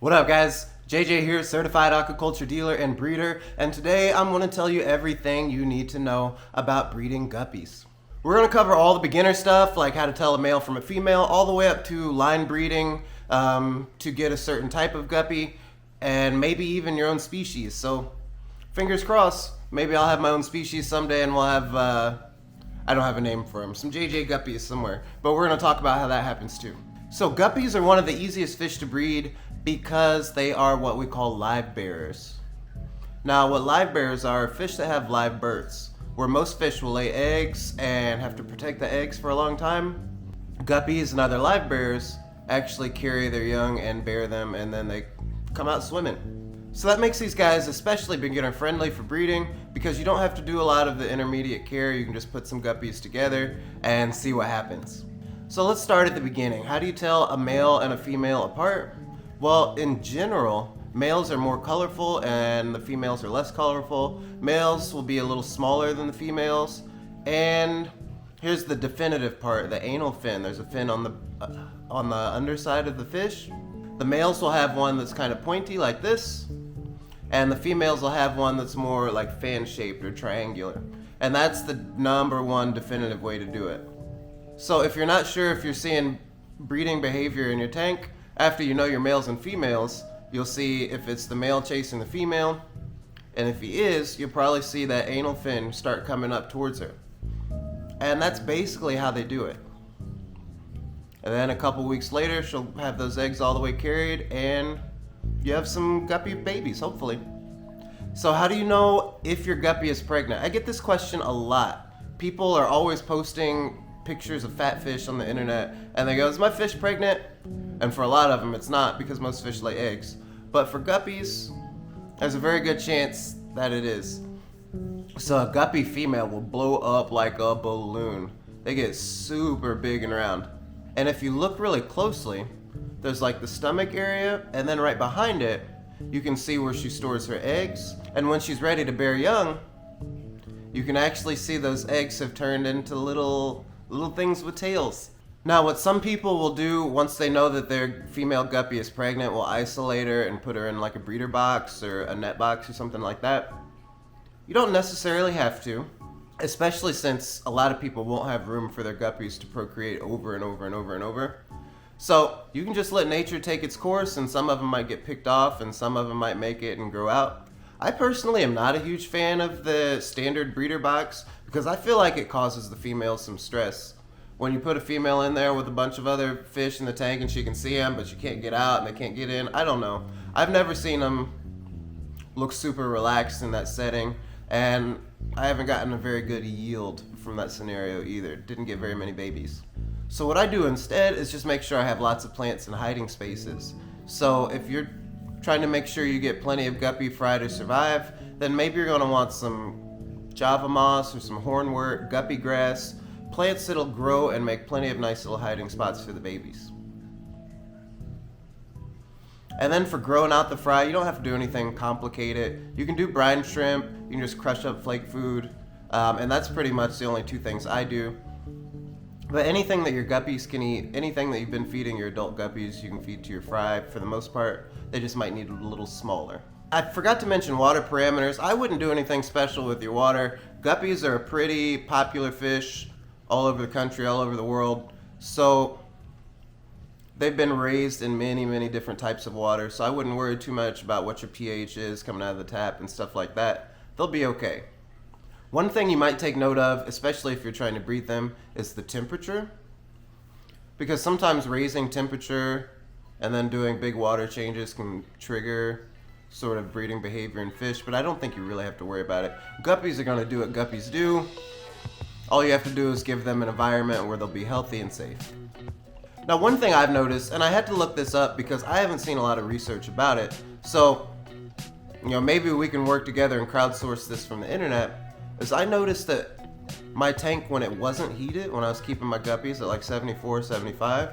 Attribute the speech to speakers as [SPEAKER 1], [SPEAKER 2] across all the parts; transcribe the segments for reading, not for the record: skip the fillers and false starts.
[SPEAKER 1] What up, guys? JJ here, certified aquaculture dealer and breeder, and today I'm going to tell you everything you need to know about breeding guppies. We're going to cover all the beginner stuff, like how to tell a male from a female, all the way up to line breeding to get a certain type of guppy, and maybe even your own species. So, fingers crossed, maybe I'll have my own species someday and we'll have, I don't have a name for them, some JJ guppies somewhere, but we're going to talk about how that happens too. So guppies are one of the easiest fish to breed because they are what we call live bearers. Now what live bearers are fish that have live births, where most fish will lay eggs and have to protect the eggs for a long time. Guppies and other live bearers actually carry their young and bear them, and then they come out swimming. So that makes these guys especially beginner friendly for breeding because you don't have to do a lot of the intermediate care. You can just put some guppies together and see what happens. So let's start at the beginning. How do you tell a male and a female apart? Well, in general, males are more colorful and the females are less colorful. Males will be a little smaller than the females. And here's the definitive part, the anal fin. There's a fin on the underside of the fish. The males will have one that's kind of pointy like this, and the females will have one that's more like fan-shaped or triangular. And that's the number one definitive way to do it. So if you're not sure if you're seeing breeding behavior in your tank, after you know your males and females, you'll see if it's the male chasing the female, and if he is, you'll probably see that anal fin start coming up towards her. And that's basically how they do it. And then a couple weeks later, she'll have those eggs all the way carried, and you have some guppy babies, hopefully. So how do you know if your guppy is pregnant? I get this question a lot. People are always posting pictures of fat fish on the internet, and they go, is my fish pregnant? And for a lot of them, it's not, because most fish lay eggs. But for guppies, there's a very good chance that it is. So a guppy female will blow up like a balloon. They get super big and round. And if you look really closely, there's like the stomach area, and then right behind it, you can see where she stores her eggs. And when she's ready to bear young, you can actually see those eggs have turned into little things with tails. Now what some people will do once they know that their female guppy is pregnant, will isolate her and put her in like a breeder box or a net box or something like that. You don't necessarily have to, especially since a lot of people won't have room for their guppies to procreate over and over and over and over. So you can just let nature take its course, and some of them might get picked off and some of them might make it and grow out. I personally am not a huge fan of the standard breeder box because I feel like it causes the females some stress. When you put a female in there with a bunch of other fish in the tank and she can see them but she can't get out and they can't get in, I don't know. I've never seen them look super relaxed in that setting, and I haven't gotten a very good yield from that scenario either. Didn't get very many babies. So what I do instead is just make sure I have lots of plants and hiding spaces. So if you're trying to make sure you get plenty of guppy fry to survive, then maybe you're going to want some Java moss or some hornwort, guppy grass, plants that'll grow and make plenty of nice little hiding spots for the babies. And then for growing out the fry, you don't have to do anything complicated. You can do brine shrimp, you can just crush up flake food, and that's pretty much the only two things I do. But anything that your guppies can eat, anything that you've been feeding your adult guppies, you can feed to your fry for the most part. They just might need a little smaller. I forgot to mention water parameters. I wouldn't do anything special with your water. Guppies are a pretty popular fish all over the country, all over the world. So they've been raised in many, many different types of water. So I wouldn't worry too much about what your pH is coming out of the tap and stuff like that. They'll be okay. One thing you might take note of, especially if you're trying to breed them, is the temperature. Because sometimes raising temperature and then doing big water changes can trigger sort of breeding behavior in fish, but I don't think you really have to worry about it. Guppies are going to do what guppies do. All you have to do is give them an environment where they'll be healthy and safe. Now one thing I've noticed, and I had to look this up because I haven't seen a lot of research about it, so maybe we can work together and crowdsource this from the internet, is I noticed that my tank, when it wasn't heated, when I was keeping my guppies at like 74, 75,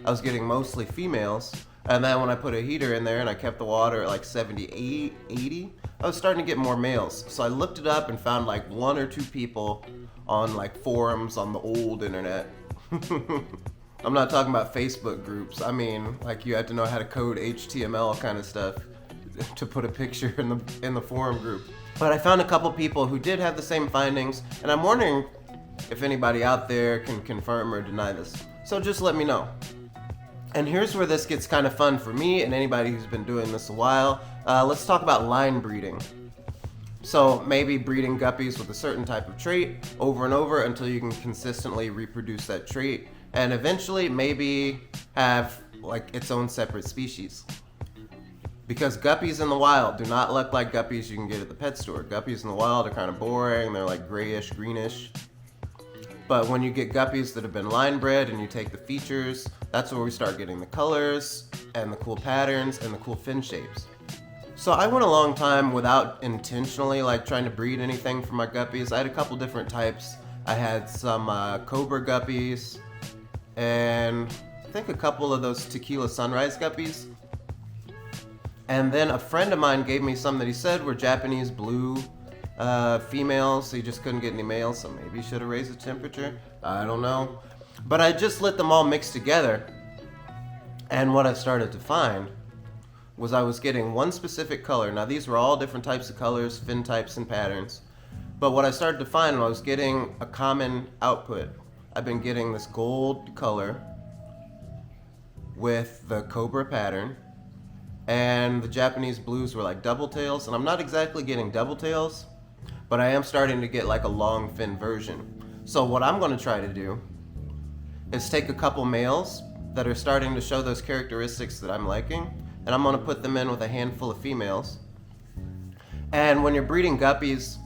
[SPEAKER 1] I was getting mostly females. And then when I put a heater in there and I kept the water at like 78, 80, I was starting to get more males. So I looked it up and found like one or two people on like forums on the old internet I'm not talking about Facebook groups. I mean, like you had to know how to code HTML kind of stuff to put a picture in the forum group. But I found a couple people who did have the same findings, and I'm wondering if anybody out there can confirm or deny this. So just let me know. And here's where this gets kind of fun for me and anybody who's been doing this a while. Let's talk about line breeding. So maybe breeding guppies with a certain type of trait over and over until you can consistently reproduce that trait, and eventually maybe have like its own separate species. Because guppies in the wild do not look like guppies you can get at the pet store. Guppies in the wild are kind of boring. They're like grayish, greenish. But when you get guppies that have been line bred and you take the features, that's where we start getting the colors and the cool patterns and the cool fin shapes. So I went a long time without intentionally like trying to breed anything for my guppies. I had a couple different types. I had some cobra guppies and I think a couple of those tequila sunrise guppies. And then a friend of mine gave me some that he said were Japanese blue females. He just couldn't get any males, so maybe he should have raised the temperature. I don't know. But I just let them all mix together. And what I started to find was I was getting one specific color. Now these were all different types of colors, fin types and patterns. But what I started to find was I was getting a common output. I've been getting this gold color with the cobra pattern, and the Japanese blues were like double tails, and I'm not exactly getting double tails, but I am starting to get like a long fin version. So what I'm going to try to do is take a couple males that are starting to show those characteristics that I'm liking, and I'm going to put them in with a handful of females. And when you're breeding guppies,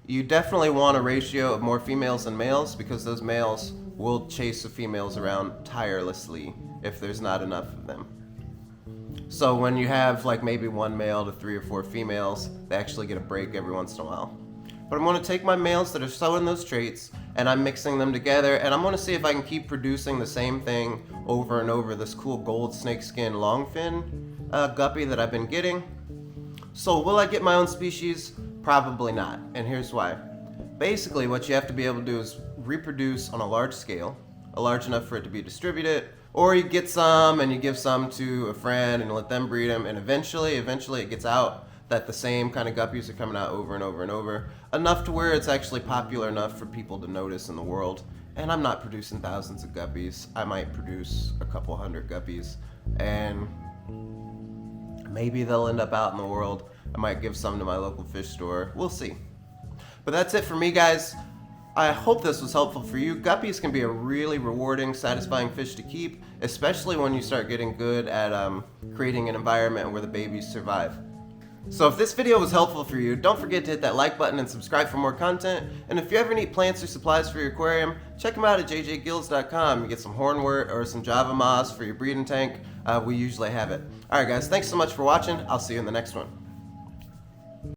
[SPEAKER 1] you definitely want a ratio of more females than males, because those males will chase the females around tirelessly if there's not enough of them. So when you have like maybe one male to 3 or 4 females, they actually get a break every once in a while. But I'm going to take my males that are showing those traits and I'm mixing them together, and I'm going to see if I can keep producing the same thing over and over, this cool gold snakeskin longfin guppy that I've been getting. So will I get my own species? Probably not, and here's why. Basically what you have to be able to do is reproduce on a large scale, large enough for it to be distributed, or you get some and you give some to a friend and let them breed them, and eventually it gets out that the same kind of guppies are coming out over and over and over, enough to where it's actually popular enough for people to notice in the world. And I'm not producing thousands of guppies. I might produce a couple hundred guppies, and maybe they'll end up out in the world. I might give some to my local fish store. We'll see. But that's it for me, guys. I hope this was helpful for you. Guppies can be a really rewarding, satisfying fish to keep, especially when you start getting good at creating an environment where the babies survive. So if this video was helpful for you, don't forget to hit that like button and subscribe for more content. And if you ever need plants or supplies for your aquarium, check them out at jjgills.com. You get some hornwort or some java moss for your breeding tank. We usually have it. Alright guys, thanks so much for watching. I'll see you in the next one.